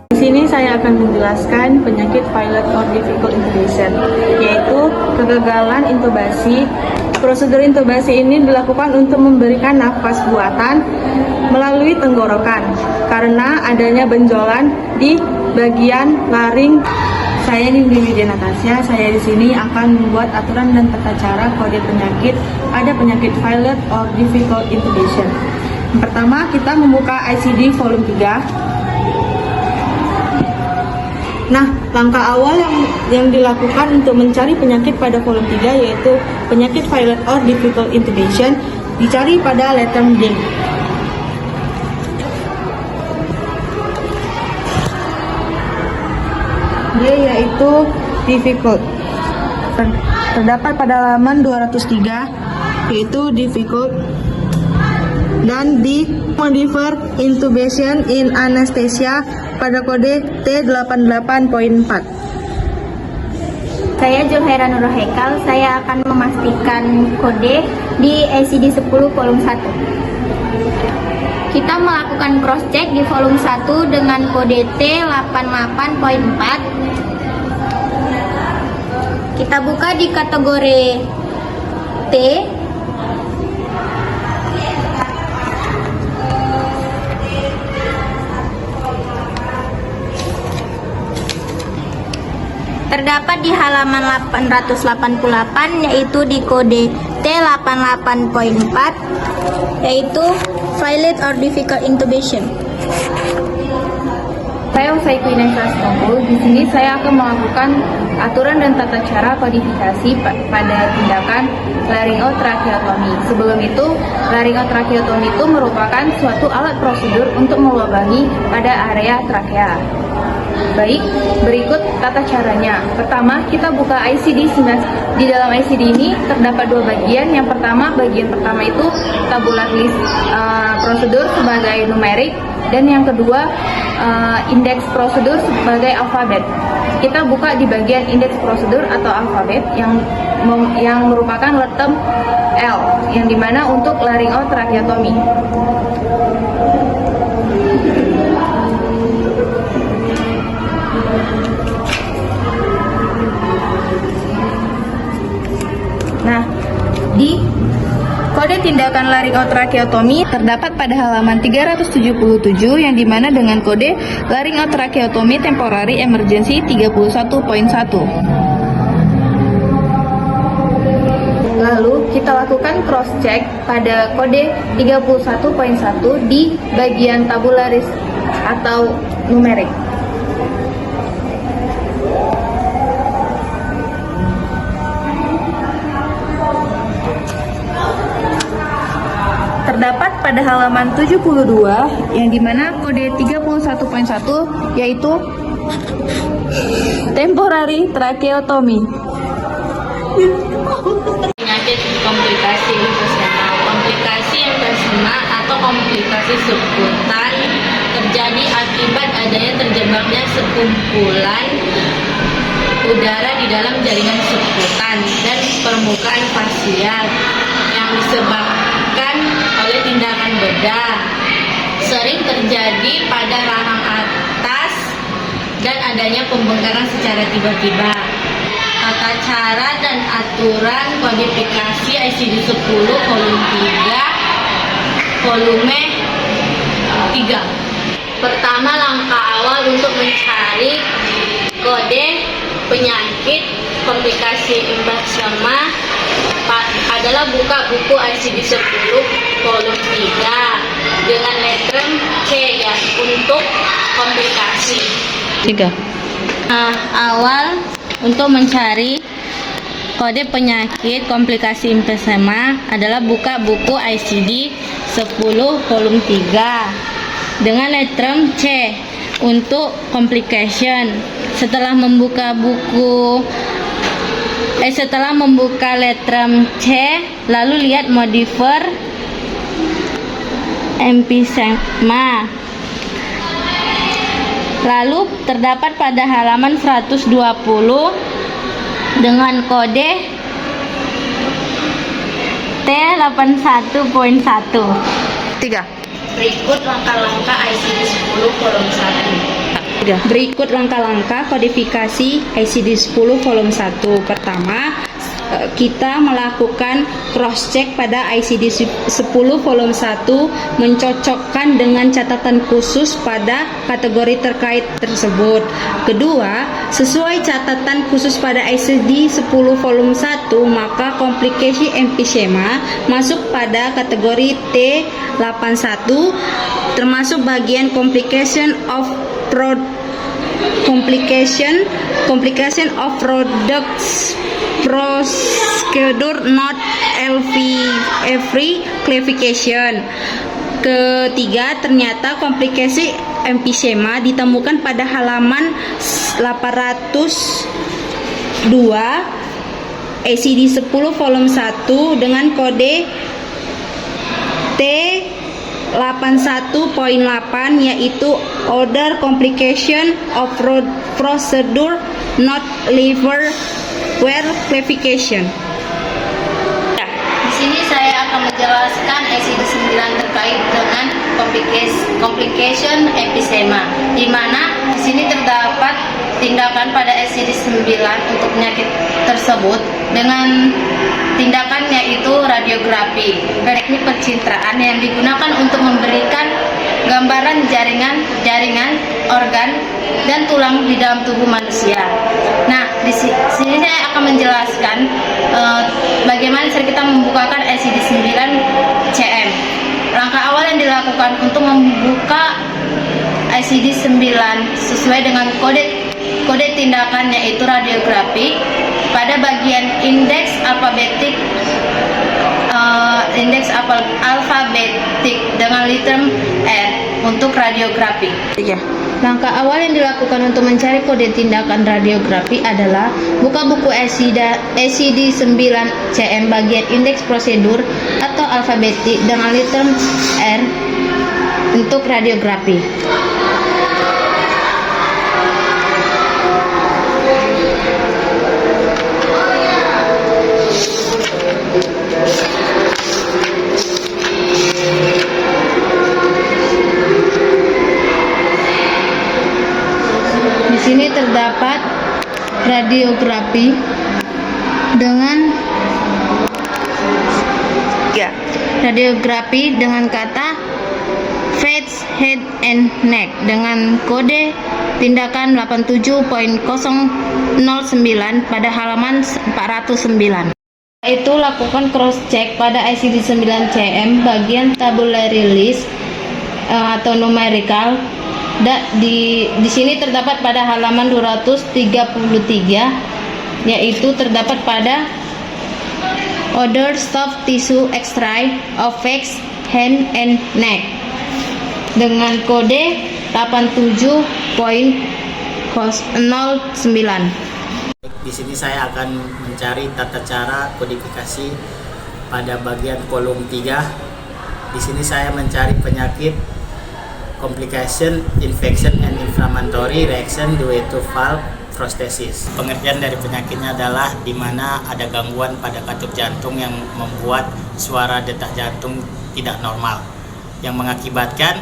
Di sini saya akan menjelaskan penyakit pilot or difficult intubation, yaitu kegagalan intubasi. Prosedur intubasi ini dilakukan untuk memberikan nafas buatan melalui tenggorokan karena adanya benjolan di bagian laring. Saya Nindi Widya Natasha. Saya di sini akan membuat aturan dan tata cara kode penyakit pada penyakit pilot or difficult intubation. Yang pertama, kita membuka ICD volume 3. Nah, langkah awal yang dilakukan untuk mencari penyakit pada volume 3 yaitu penyakit pilot or difficult intubation, dicari pada letter D. D yaitu difficult. Terdapat pada halaman 203 yaitu difficult, dan di modifier intubation in anesthesia pada kode T88.4. Saya Julhaira Nurul Haikal. Saya akan memastikan kode di ICD 10 volume 1. Kita melakukan cross check di volume 1 dengan kode T88.4. Kita buka di kategori T. Terdapat di halaman 888 yaitu di kode T88.4 yaitu pilot or difficult intubation. Saya Usaiku Inesa Stompo. Di sini saya akan melakukan aturan dan tata cara kodifikasi pada tindakan laryngotracheotomy. Sebelum itu, laryngotracheotomy itu merupakan suatu alat prosedur untuk melubangi pada area trakea. Baik, berikut tata caranya. Pertama, kita buka ICD 9. Di dalam ICD ini terdapat dua bagian. Yang pertama, bagian pertama itu tabular list prosedur sebagai numerik, dan yang kedua indeks prosedur sebagai alfabet. Kita buka di bagian indeks prosedur atau alfabet yang merupakan letter L, yang dimana untuk laryngotracheotomy. Nah, di kode tindakan laryngotracheotomy terdapat pada halaman 377 yang dimana dengan kode laryngotracheotomy temporary emergency 31.1. Lalu kita lakukan cross check pada kode 31.1 di bagian tabularis atau numerik. Terdapat pada halaman 72 yang dimana kode 31.1 yaitu temporary tracheotomy. Penyakit komplikasi emfisema. Komplikasi emfisema atau komplikasi subkutan terjadi akibat adanya terjebaknya sekumpulan udara di dalam jaringan subkutan dan permukaan fasial yang disebabkan oleh tindakan bedah. Sering terjadi pada rahang atas dan adanya pembengkakan secara tiba-tiba. Tata cara dan aturan kodifikasi ICD 10 volume 3. Pertama, langkah awal untuk mencari kode penyakit komplikasi emfisema adalah buka buku ICD 10 volume 3 dengan letter C ya untuk komplikasi. 3. Awal untuk mencari kode penyakit komplikasi emfisema adalah buka buku ICD 10 volume 3 dengan letter C untuk complication. Setelah membuka letter C, lalu lihat modifier emfisema. Lalu terdapat pada halaman 120 dengan kode T81.1. 3. Berikut langkah-langkah ICD 10 volume 1. Berikut langkah-langkah kodifikasi ICD-10 volume 1. Pertama, kita melakukan cross check pada ICD-10 volume 1, mencocokkan dengan catatan khusus pada kategori terkait tersebut. Kedua, sesuai catatan khusus pada ICD-10 volume 1, maka komplikasi emphysema masuk pada kategori T81, termasuk bagian complication of products procedure not every classification. Ketiga, ternyata komplikasi emphysema ditemukan pada halaman 802 ICD-10 volume 1 dengan kode T81.8, yaitu other complication of procedure not liver where classification. Di sini saya akan menjelaskan ICD-9 terkait dengan complication emphysema, di mana di sini terdapat tindakan pada ICD-9 untuk penyakit tersebut dengan tindakan yaitu radiografi, teknik pencitraan yang digunakan untuk memberikan gambaran jaringan organ dan tulang di dalam tubuh manusia. Nah, di sini saya akan menjelaskan bagaimana cara kita membukakan ICD-9-CM. Langkah awal yang dilakukan untuk membuka ICD-9 sesuai dengan kode tindakan yaitu radiografi pada bagian indeks alfabetik dengan liter R untuk radiografi. Langkah awal yang dilakukan untuk mencari kode tindakan radiografi adalah buka buku ICD-9-CM bagian indeks prosedur atau alfabetik dengan liter R untuk radiografi. Di sini terdapat radiografi dengan kata face, head, and neck dengan kode tindakan 87.009 pada halaman 409. Itu lakukan cross check pada ICD-9-CM bagian tabulary list atau numerical. Di sini terdapat pada halaman 233, yaitu terdapat pada other soft tissue extract of face, hand, and neck dengan kode 87.09. Di sini saya akan mencari tata cara kodifikasi pada bagian kolom 3. Di sini saya mencari penyakit complication, infection, and inflammatory reaction due to valve prosthesis. Pengertian dari penyakitnya adalah di mana ada gangguan pada katup jantung yang membuat suara detak jantung tidak normal, yang mengakibatkan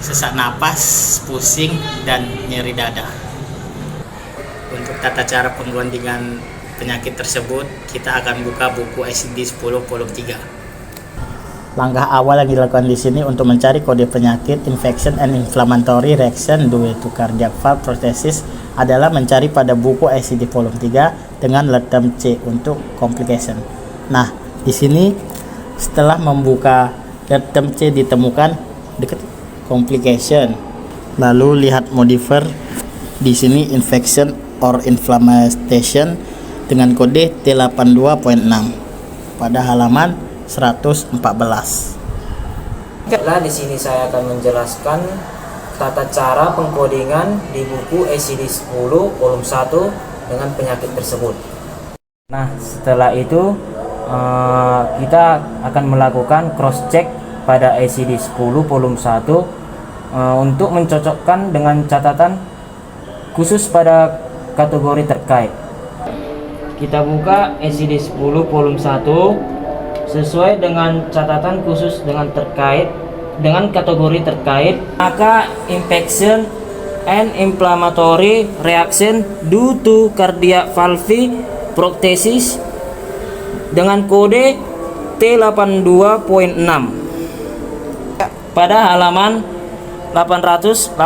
sesak napas, pusing, dan nyeri dada. Untuk tata cara penggunaan penyakit tersebut, kita akan buka buku ICD-10 volume 3. Langkah awal yang dilakukan di sini untuk mencari kode penyakit infection and inflammatory reaction due to cardiac valve prosthesis adalah mencari pada buku ICD volume 3 dengan letter C untuk complication. Nah, di sini setelah membuka letter C ditemukan dekat complication. Lalu lihat modifier di sini infection or inflammation dengan kode T82.6 pada halaman 114. Nah, di sini saya akan menjelaskan tata cara pengkodingan di buku ICD-10 volume 1 dengan penyakit tersebut. Nah, setelah itu kita akan melakukan cross check pada ICD-10 volume 1 untuk mencocokkan dengan catatan khusus pada kategori terkait. Kita buka ICD-10 volume 1 sesuai dengan catatan khusus dengan kategori terkait, maka infection and inflammatory reaction due to cardiac valve prosthesis dengan kode T82.6 pada halaman 883.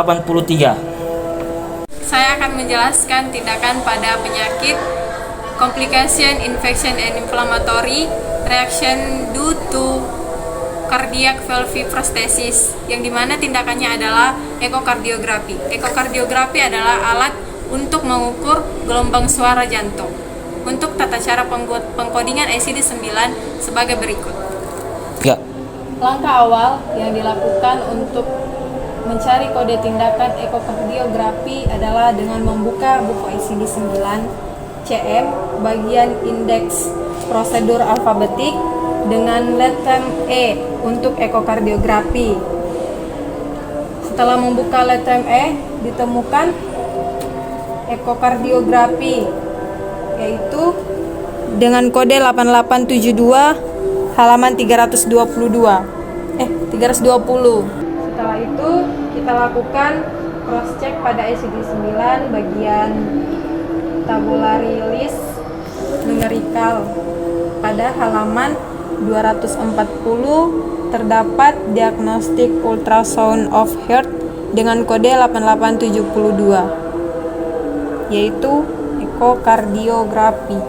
Saya akan menjelaskan tindakan pada penyakit complication, infection, and inflammatory reaction due to cardiac valve prosthesis, yang dimana tindakannya adalah ekokardiografi. Ekokardiografi adalah alat untuk mengukur gelombang suara jantung. Untuk tata cara pengkodingan ICD-9 sebagai berikut. Ya. Langkah awal yang dilakukan untuk mencari kode tindakan ekokardiografi adalah dengan membuka buku ICD-9 CM bagian indeks prosedur alfabetik dengan letter E untuk ekokardiografi. Setelah membuka letter E, ditemukan ekokardiografi yaitu dengan kode 8872 halaman 320. Setelah itu kita lakukan cross check pada ICD-9 bagian tabulary list numerical. Pada halaman 240 terdapat diagnostic ultrasound of heart dengan kode 8872 yaitu ekokardiografi.